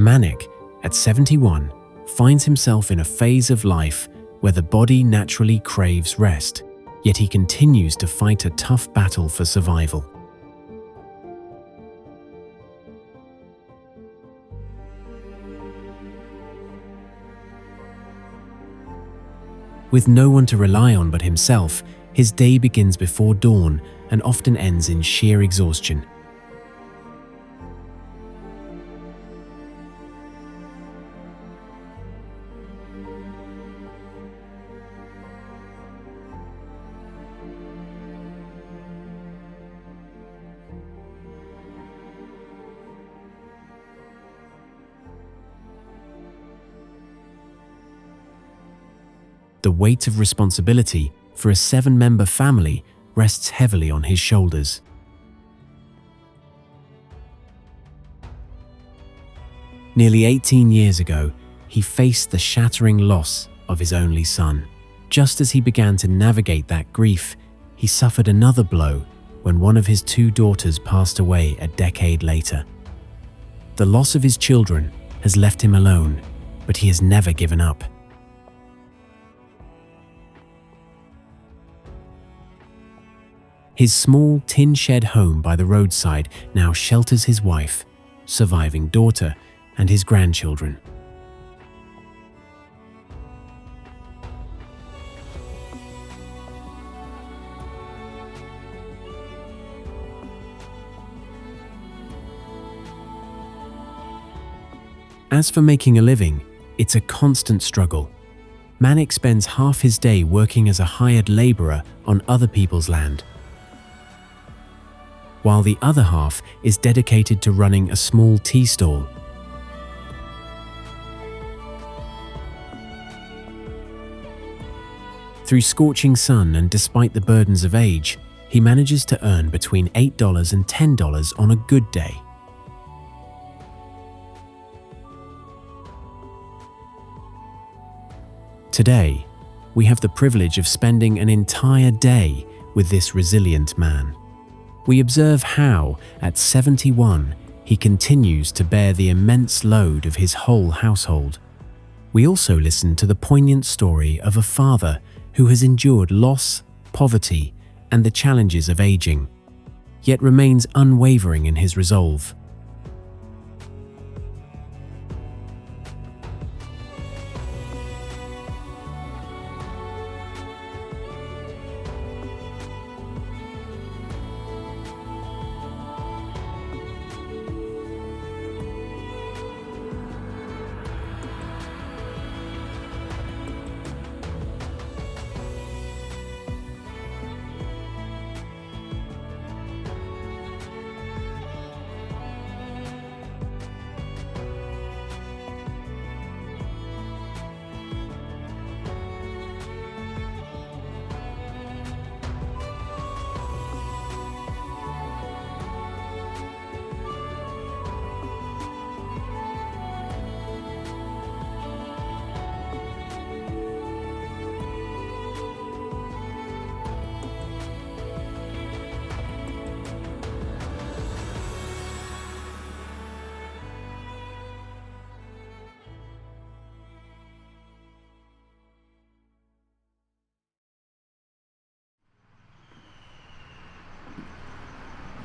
Manik, at 71, finds himself in a phase of life where the body naturally craves rest, yet he continues to fight a tough battle for survival. With no one to rely on but himself, his day begins before dawn and often ends in sheer exhaustion. The weight of responsibility for a 7-member family rests heavily on his shoulders. Nearly 18 years ago, he faced the shattering loss of his only son. Just as he began to navigate that grief, he suffered another blow when one of his 2 daughters passed away a decade later. The loss of his children has left him alone, but he has never given up. His small tin shed home by the roadside now shelters his wife, surviving daughter, and his grandchildren. As for making a living, it's a constant struggle. Manik spends half his day working as a hired laborer on other people's land, while the other half is dedicated to running a small tea stall. Through scorching sun and despite the burdens of age, he manages to earn between $8 and $10 on a good day. Today, we have the privilege of spending an entire day with this resilient man. We observe how, at 71, he continues to bear the immense load of his whole household. We also listen to the poignant story of a father who has endured loss, poverty, and the challenges of aging, yet remains unwavering in his resolve.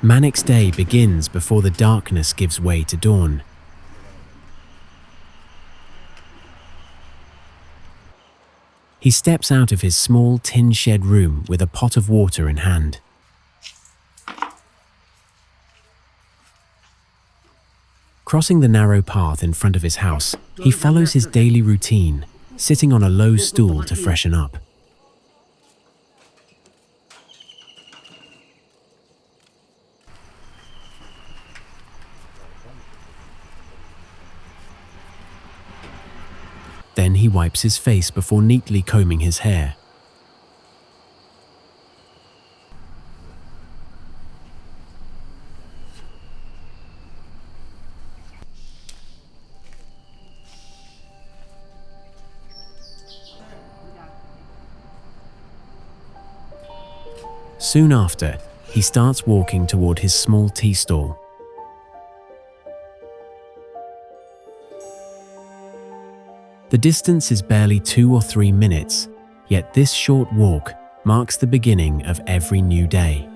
Manik's day begins before the darkness gives way to dawn. He steps out of his small tin shed room with a pot of water in hand. Crossing the narrow path in front of his house, he follows his daily routine, sitting on a low stool to freshen up. Then he wipes his face before neatly combing his hair. Soon after, he starts walking toward his small tea stall. The distance is barely 2 or 3 minutes, yet this short walk marks the beginning of every new day.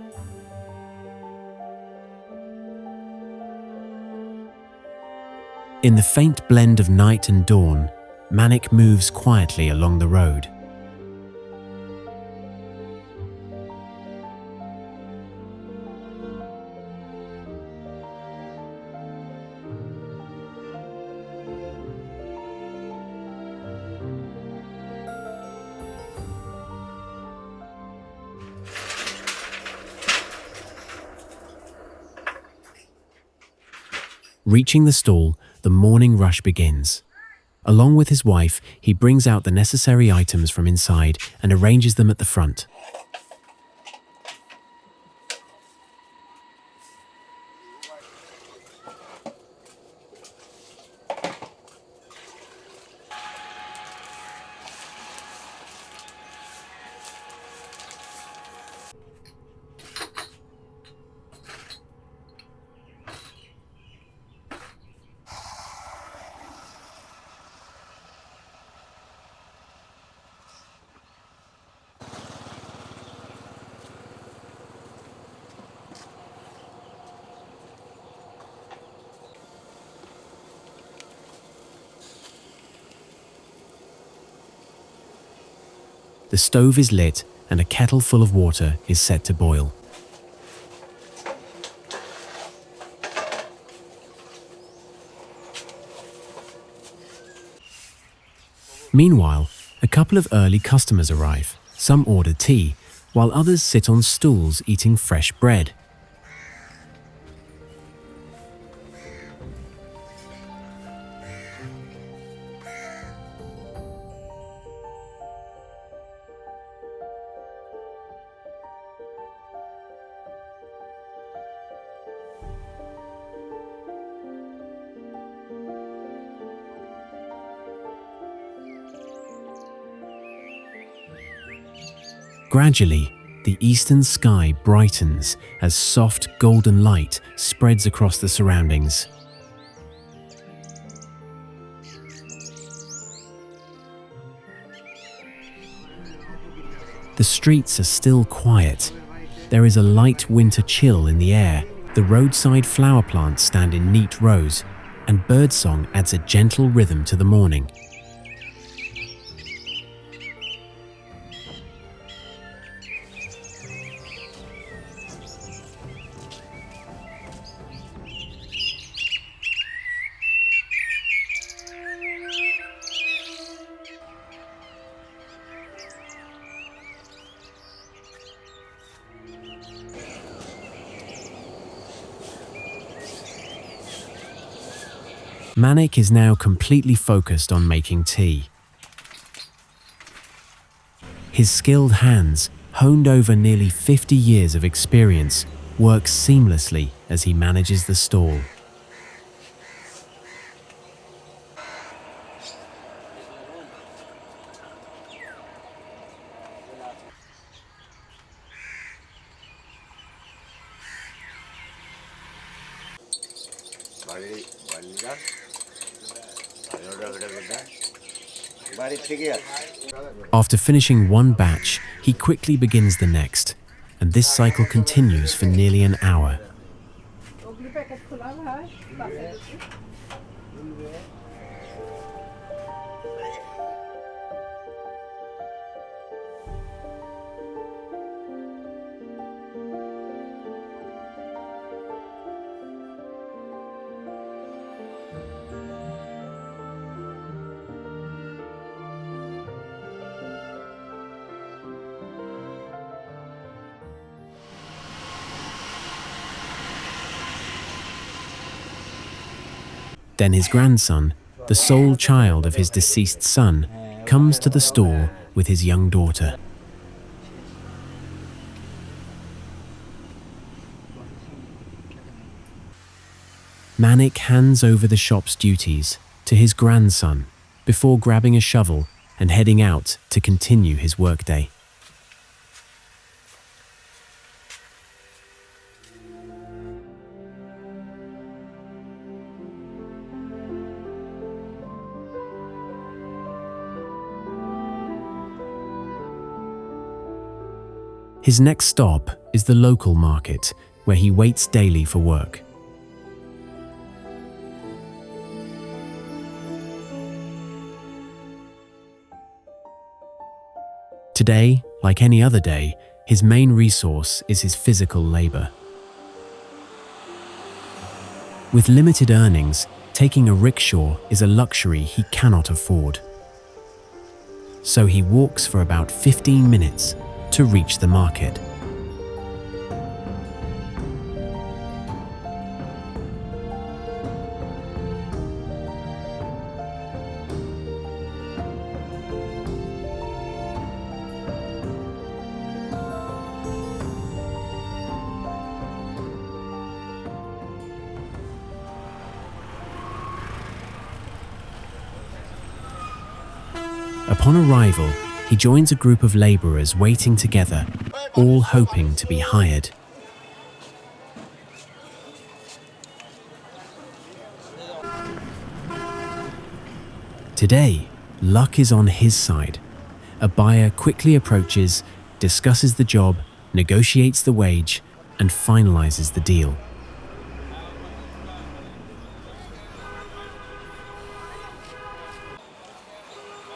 In the faint blend of night and dawn, Manic moves quietly along the road. Reaching the stall, the morning rush begins. Along with his wife, he brings out the necessary items from inside and arranges them at the front. The stove is lit and a kettle full of water is set to boil. Meanwhile, a couple of early customers arrive. Some order tea, while others sit on stools eating fresh bread. Gradually, the eastern sky brightens as soft golden light spreads across the surroundings. The streets are still quiet. There is a light winter chill in the air. The roadside flower plants stand in neat rows, and birdsong adds a gentle rhythm to the morning. Manic is now completely focused on making tea. His skilled hands, honed over nearly 50 years of experience, work seamlessly as he manages the stall. After finishing one batch, he quickly begins the next, and this cycle continues for nearly an hour. Then his grandson, the sole child of his deceased son, comes to the stall with his young daughter. Manik hands over the shop's duties to his grandson before grabbing a shovel and heading out to continue his workday. His next stop is the local market, where he waits daily for work. Today, like any other day, his main resource is his physical labor. With limited earnings, taking a rickshaw is a luxury he cannot afford. So he walks for about 15 minutes to reach the market. Upon arrival, he joins a group of laborers waiting together, all hoping to be hired. Today, luck is on his side. A buyer quickly approaches, discusses the job, negotiates the wage, and finalizes the deal.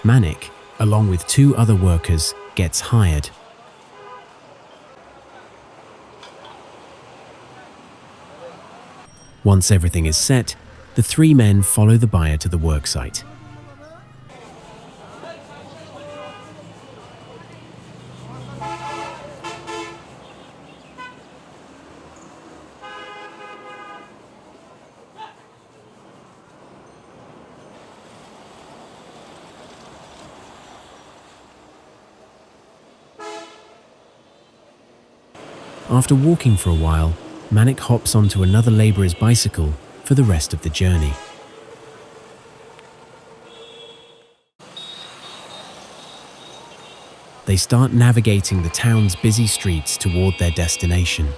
Manik, along with 2 other workers, gets hired. Once everything is set, the 3 men follow the buyer to the worksite. After walking for a while, Manik hops onto another laborer's bicycle for the rest of the journey. They start navigating the town's busy streets toward their destination.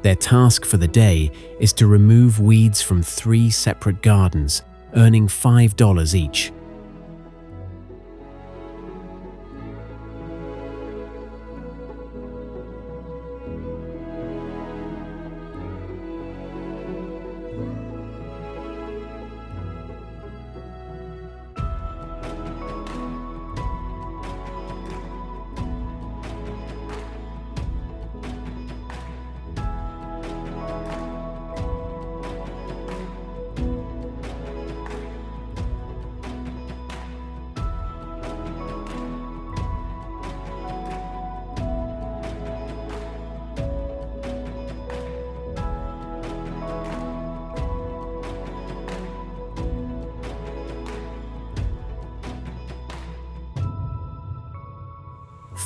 Their task for the day is to remove weeds from 3 separate gardens, earning $5 each.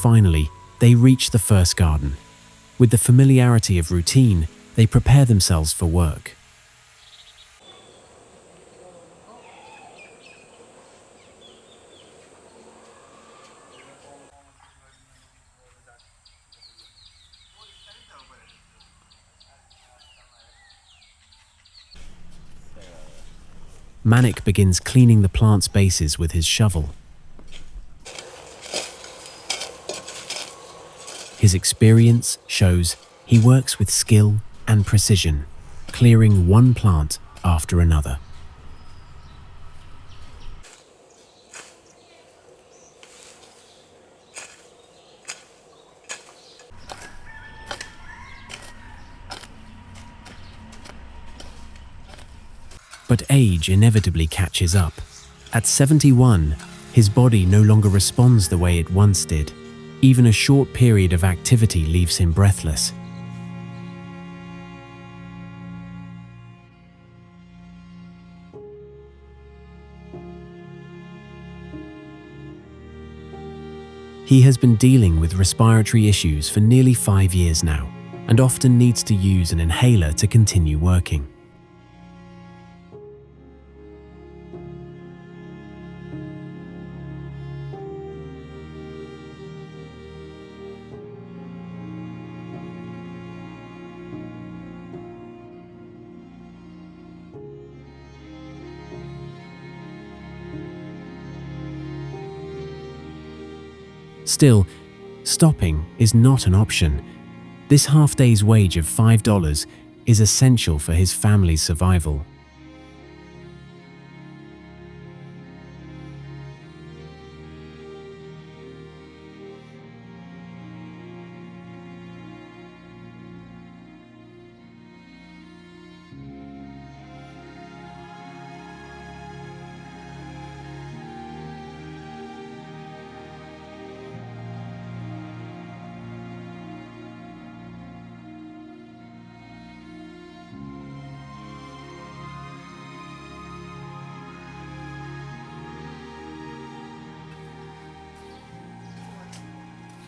Finally, they reach the first garden. With the familiarity of routine, they prepare themselves for work. Manik begins cleaning the plant's bases with his shovel. His experience shows he works with skill and precision, clearing one plant after another. But age inevitably catches up. At 71, his body no longer responds the way it once did. Even a short period of activity leaves him breathless. He has been dealing with respiratory issues for nearly 5 years now, and often needs to use an inhaler to continue working. Still, stopping is not an option. This half-day's wage of $5 is essential for his family's survival.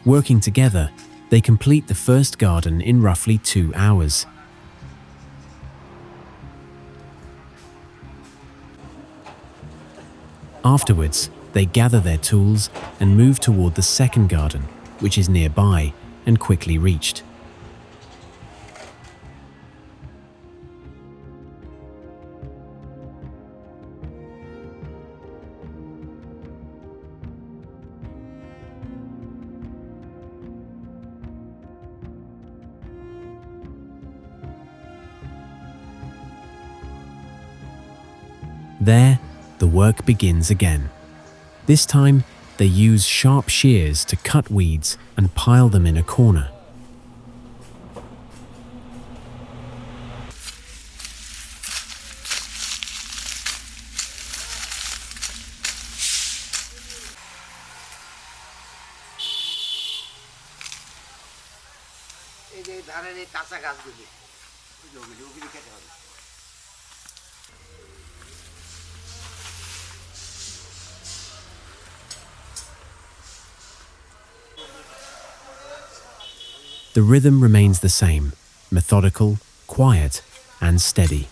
Working together, they complete the first garden in roughly 2 hours. Afterwards, they gather their tools and move toward the second garden, which is nearby and quickly reached. There, the work begins again. This time, they use sharp shears to cut weeds and pile them in a corner. The rhythm remains the same, methodical, quiet, and steady.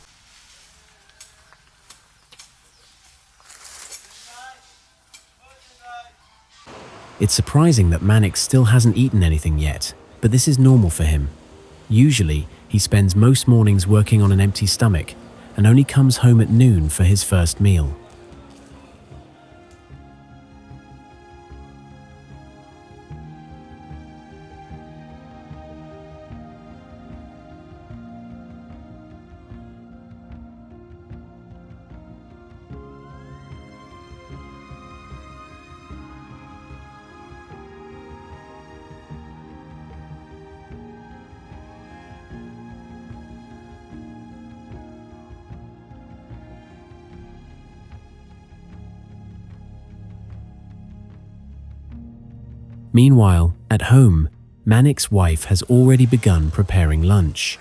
It's surprising that Manik still hasn't eaten anything yet, but this is normal for him. Usually, he spends most mornings working on an empty stomach and only comes home at noon for his first meal. Meanwhile, at home, Manik's wife has already begun preparing lunch.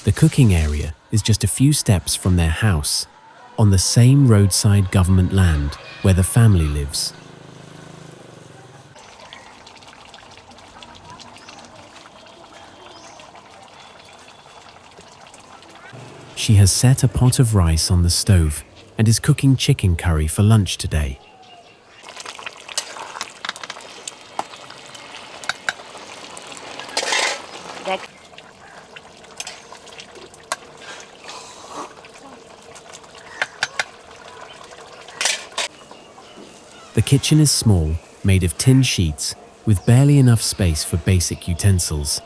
The cooking area is just a few steps from their house, on the same roadside government land where the family lives. She has set a pot of rice on the stove and is cooking chicken curry for lunch today. The kitchen is small, made of tin sheets, with barely enough space for basic utensils.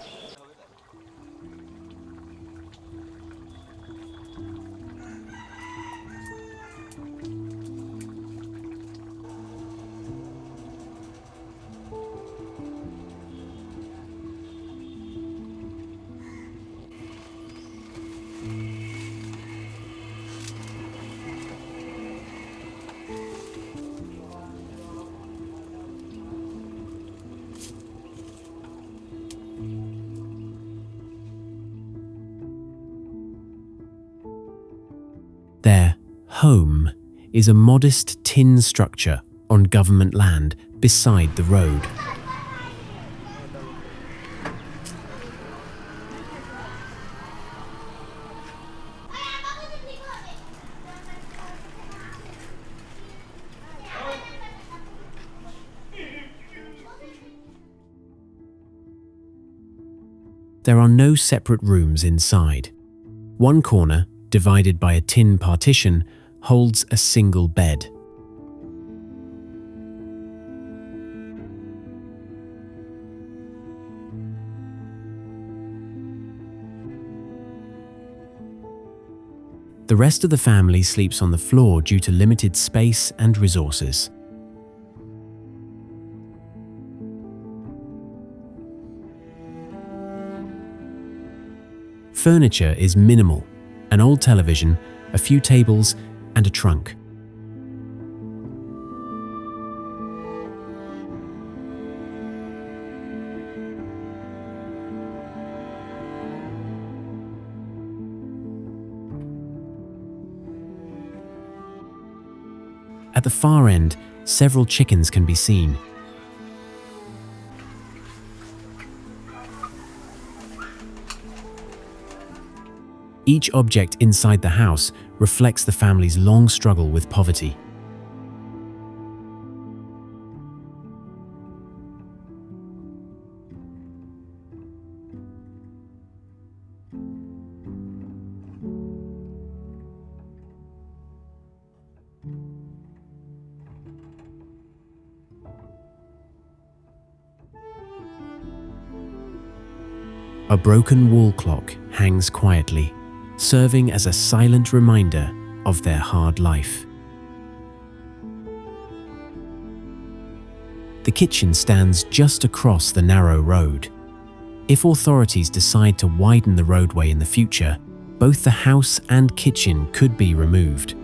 Their home is a modest tin structure on government land beside the road. There are no separate rooms inside. One corner, divided by a tin partition, holds a single bed. The rest of the family sleeps on the floor due to limited space and resources. Furniture is minimal: an old television, a few tables, and a trunk. At the far end, several chickens can be seen. Each object inside the house reflects the family's long struggle with poverty. A broken wall clock hangs quietly, serving as a silent reminder of their hard life. The kitchen stands just across the narrow road. If authorities decide to widen the roadway in the future, both the house and kitchen could be removed.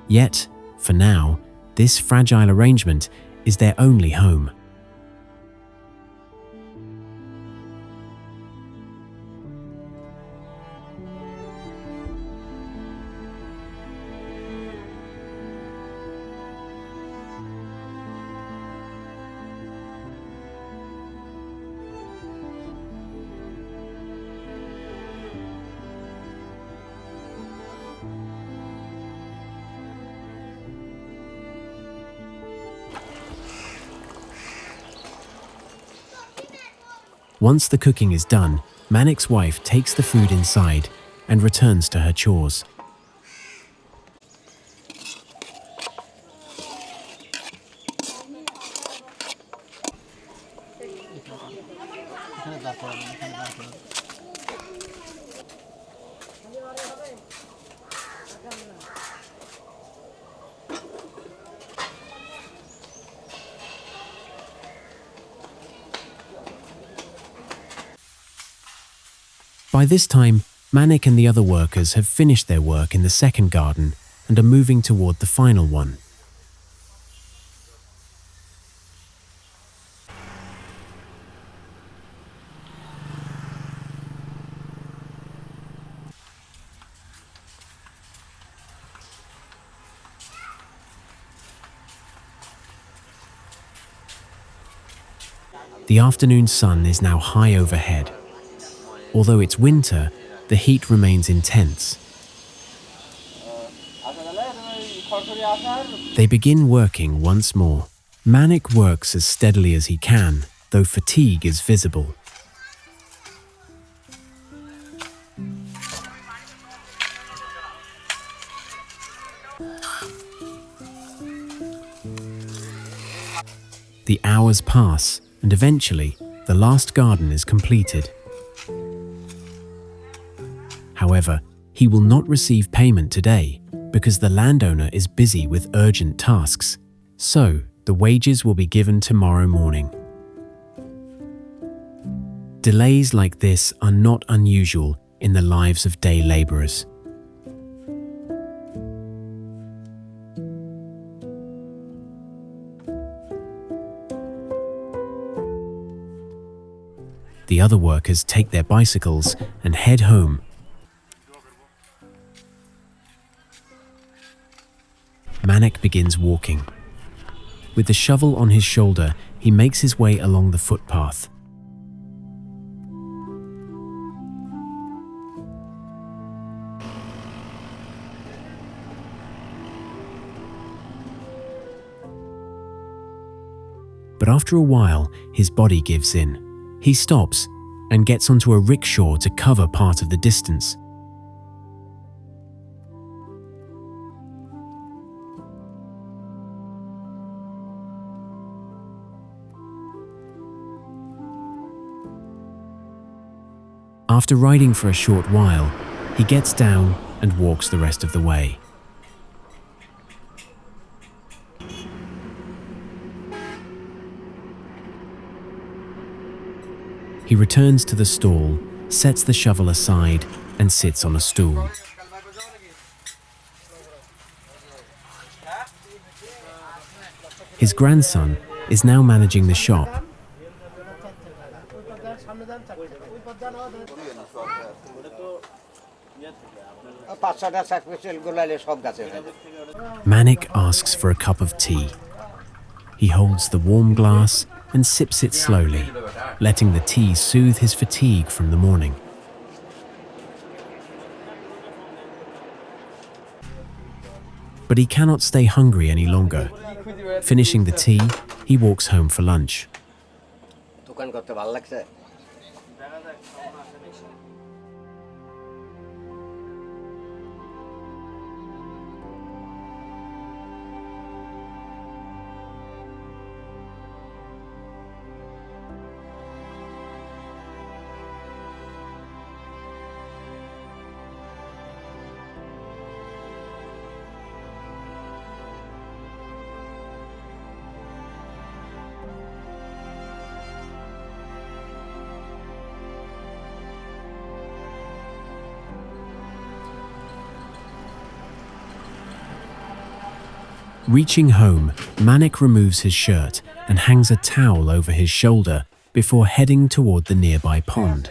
Yet, for now, this fragile arrangement is their only home. Once the cooking is done, Manik's wife takes the food inside and returns to her chores. By this time, Manik and the other workers have finished their work in the second garden and are moving toward the final one. The afternoon sun is now high overhead. Although it's winter, the heat remains intense. They begin working once more. Manik works as steadily as he can, though fatigue is visible. The hours pass, and eventually, the last garden is completed. However, he will not receive payment today because the landowner is busy with urgent tasks, so the wages will be given tomorrow morning. Delays like this are not unusual in the lives of day laborers. The other workers take their bicycles and head home. Manik begins walking. With the shovel on his shoulder, he makes his way along the footpath. But after a while, his body gives in. He stops and gets onto a rickshaw to cover part of the distance. After riding for a short while, he gets down and walks the rest of the way. He returns to the stall, sets the shovel aside, and sits on a stool. His grandson is now managing the shop. Manik asks for a cup of tea. He holds the warm glass and sips it slowly, letting the tea soothe his fatigue from the morning. But he cannot stay hungry any longer. Finishing the tea, he walks home for lunch. Reaching home, Manik removes his shirt and hangs a towel over his shoulder before heading toward the nearby pond.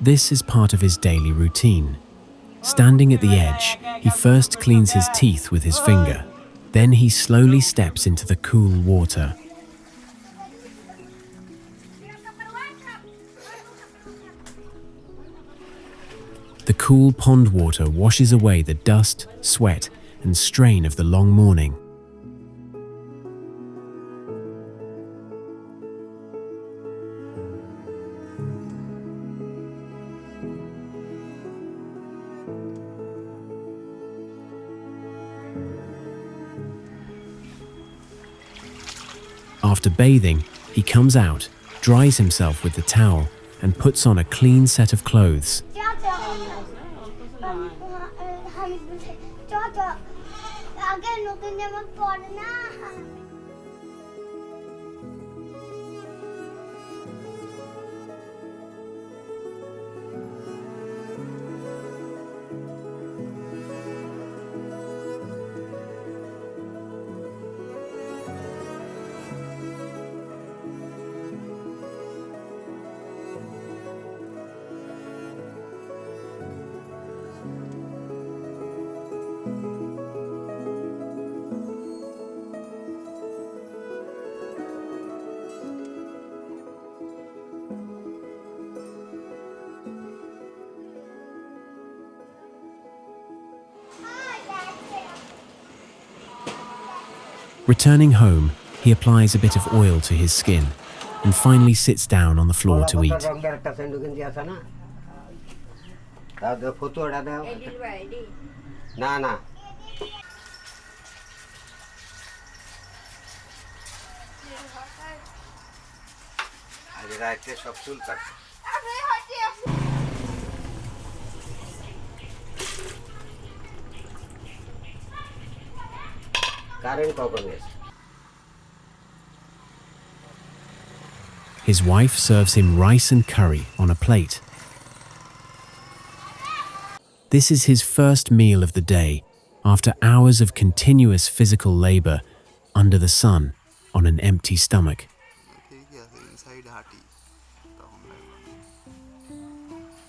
This is part of his daily routine. Standing at the edge, he first cleans his teeth with his finger. Then he slowly steps into the cool water. The cool pond water washes away the dust, sweat, and strain of the long morning. After bathing, he comes out, dries himself with the towel, and puts on a clean set of clothes. Returning home, he applies a bit of oil to his skin and finally sits down on the floor to eat. His wife serves him rice and curry on a plate. This is his first meal of the day after hours of continuous physical labor under the sun on an empty stomach.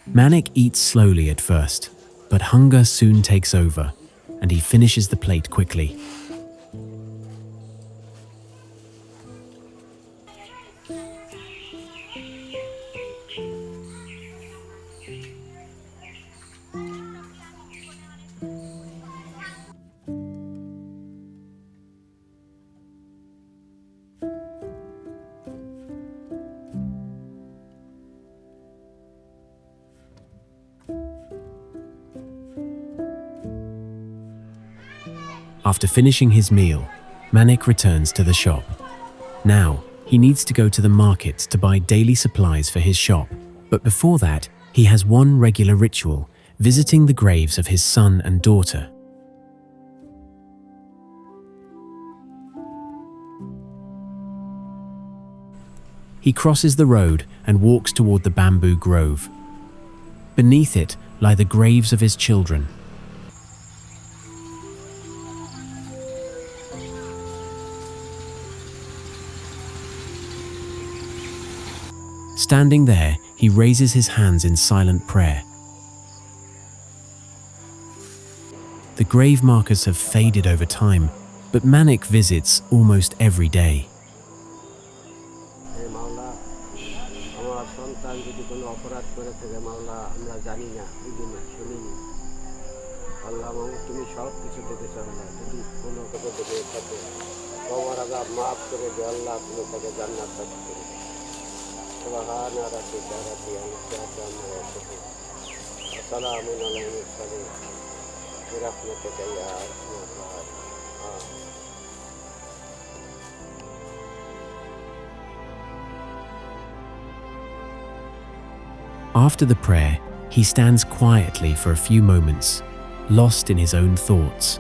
Manik eats slowly at first, but hunger soon takes over, and he finishes the plate quickly. After finishing his meal, Manik returns to the shop. Now, he needs to go to the market to buy daily supplies for his shop. But before that, he has one regular ritual, visiting the graves of his son and daughter. He crosses the road and walks toward the bamboo grove. Beneath it lie the graves of his children. Standing there, he raises his hands in silent prayer. The grave markers have faded over time, but Manik visits almost every day. After the prayer, he stands quietly for a few moments, lost in his own thoughts.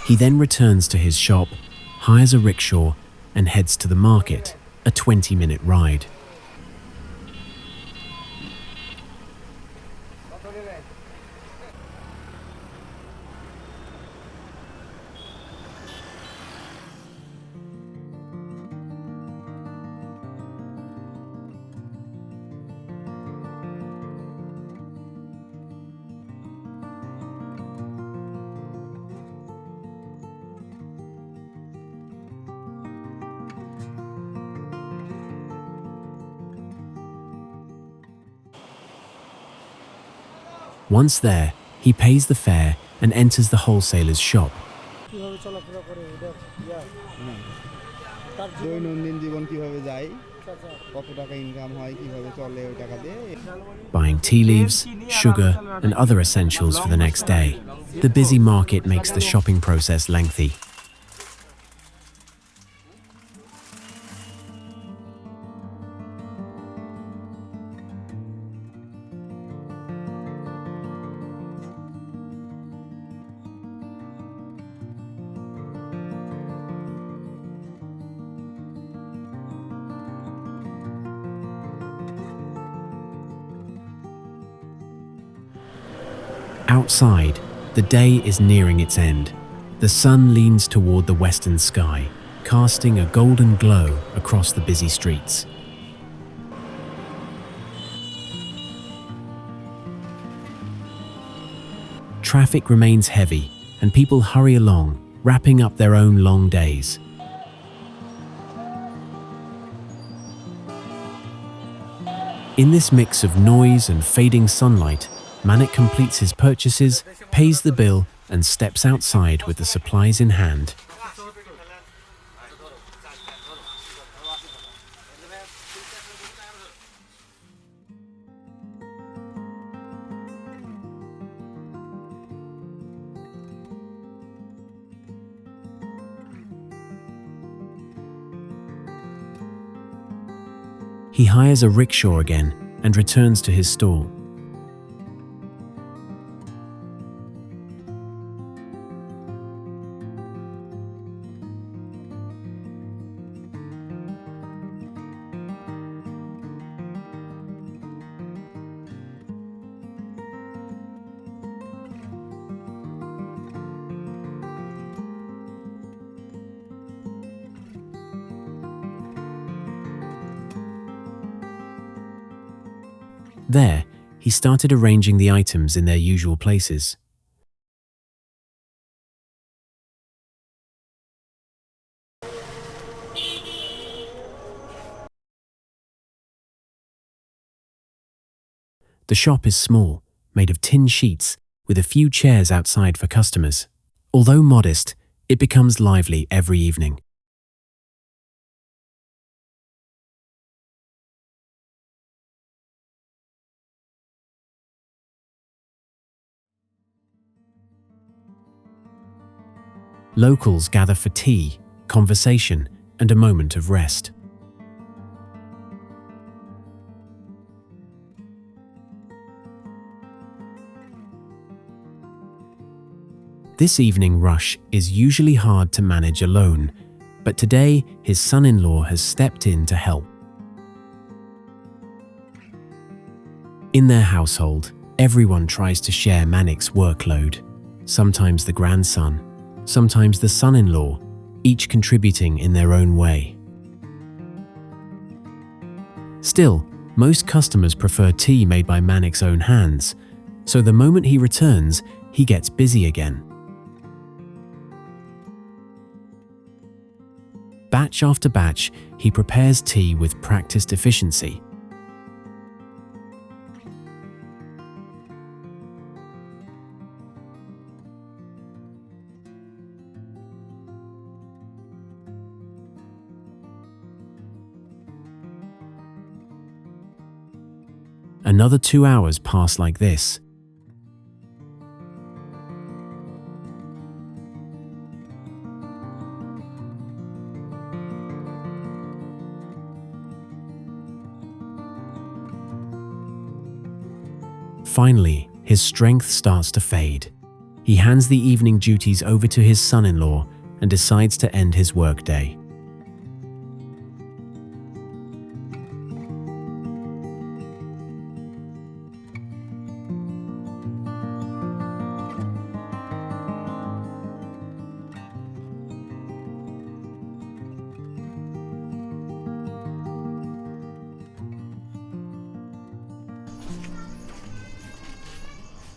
He then returns to his shop, hires a rickshaw, and heads to the market, a 20-minute ride. Once there, he pays the fare and enters the wholesaler's shop. Buying tea leaves, sugar, and other essentials for the next day. The busy market makes the shopping process lengthy. Outside, the day is nearing its end. The sun leans toward the western sky, casting a golden glow across the busy streets. Traffic remains heavy, and people hurry along, wrapping up their own long days. In this mix of noise and fading sunlight, Manik completes his purchases, pays the bill, and steps outside with the supplies in hand. He hires a rickshaw again and returns to his stall. There, he started arranging the items in their usual places. The shop is small, made of tin sheets, with a few chairs outside for customers. Although modest, it becomes lively every evening. Locals gather for tea, conversation, and a moment of rest. This evening rush is usually hard to manage alone, but today his son-in-law has stepped in to help. In their household, everyone tries to share Manic's workload. Sometimes the grandson, sometimes the son-in-law, each contributing in their own way. Still, most customers prefer tea made by Manic's own hands, so the moment he returns, he gets busy again. Batch after batch, he prepares tea with practiced efficiency. Another 2 hours pass like this. Finally, his strength starts to fade. He hands the evening duties over to his son-in-law and decides to end his workday.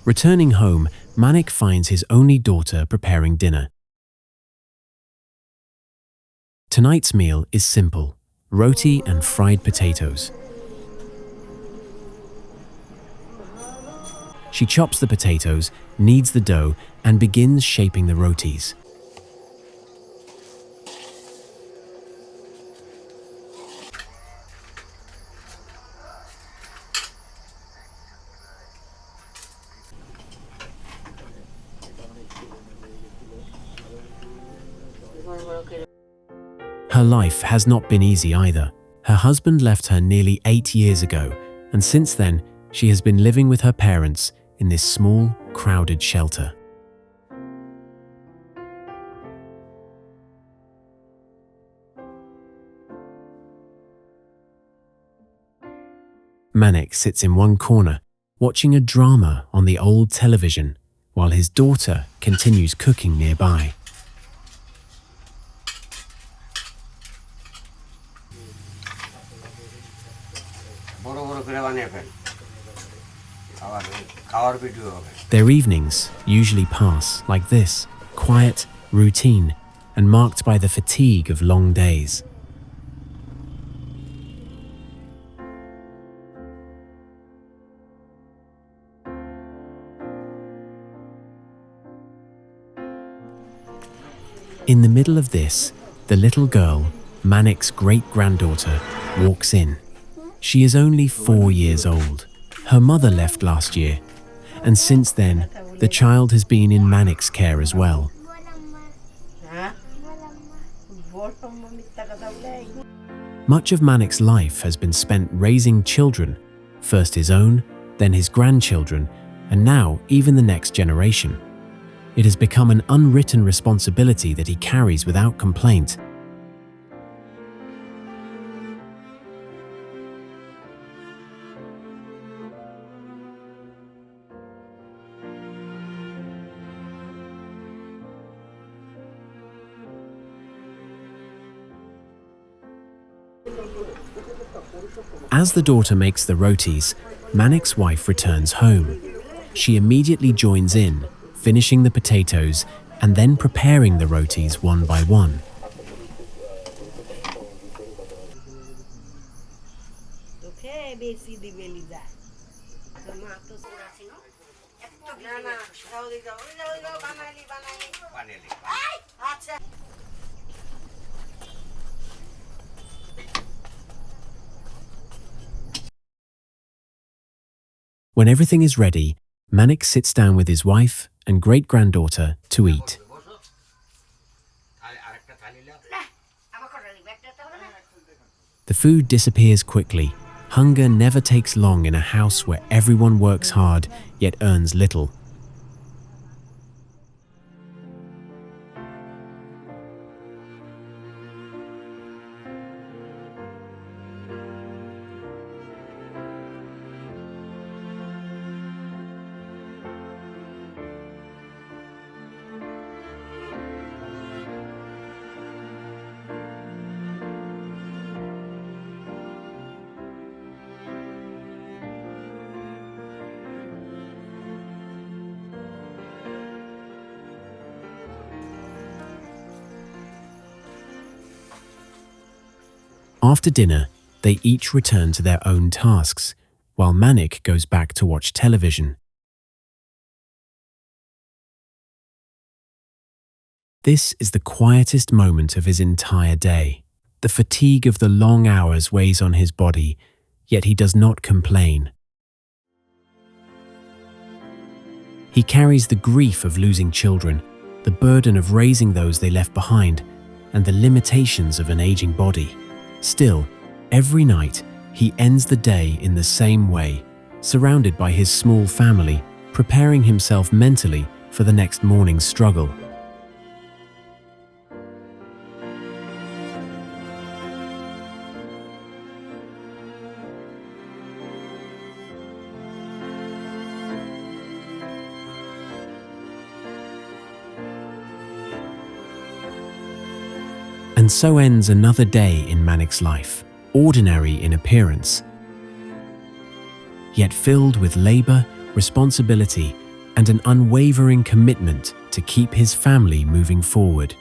Returning home, Manik finds his only daughter preparing dinner. Tonight's meal is simple: roti and fried potatoes. She chops the potatoes, kneads the dough, and begins shaping the rotis. Her life has not been easy either. Her husband left her nearly 8 years ago, and since then, she has been living with her parents in this small, crowded shelter. Manik sits in one corner, watching a drama on the old television, while his daughter continues cooking nearby. Their evenings usually pass like this, quiet, routine, and marked by the fatigue of long days. In the middle of this, the little girl, Manik's great-granddaughter, walks in. She is only 4 years old. Her mother left last year, and since then, the child has been in Manik's care as well. Much of Manic's life has been spent raising children, first his own, then his grandchildren, and now even the next generation. It has become an unwritten responsibility that he carries without complaint. As the daughter makes the rotis, Manic's wife returns home. She immediately joins in, finishing the potatoes and then preparing the rotis one by one. When everything is ready, Manic sits down with his wife and great-granddaughter to eat. The food disappears quickly. Hunger never takes long in a house where everyone works hard yet earns little. After dinner, they each return to their own tasks, while Manic goes back to watch television. This is the quietest moment of his entire day. The fatigue of the long hours weighs on his body, yet he does not complain. He carries the grief of losing children, the burden of raising those they left behind, and the limitations of an aging body. Still, every night, he ends the day in the same way, surrounded by his small family, preparing himself mentally for the next morning's struggle. And so ends another day in Manic's life, ordinary in appearance, yet filled with labor, responsibility, and an unwavering commitment to keep his family moving forward.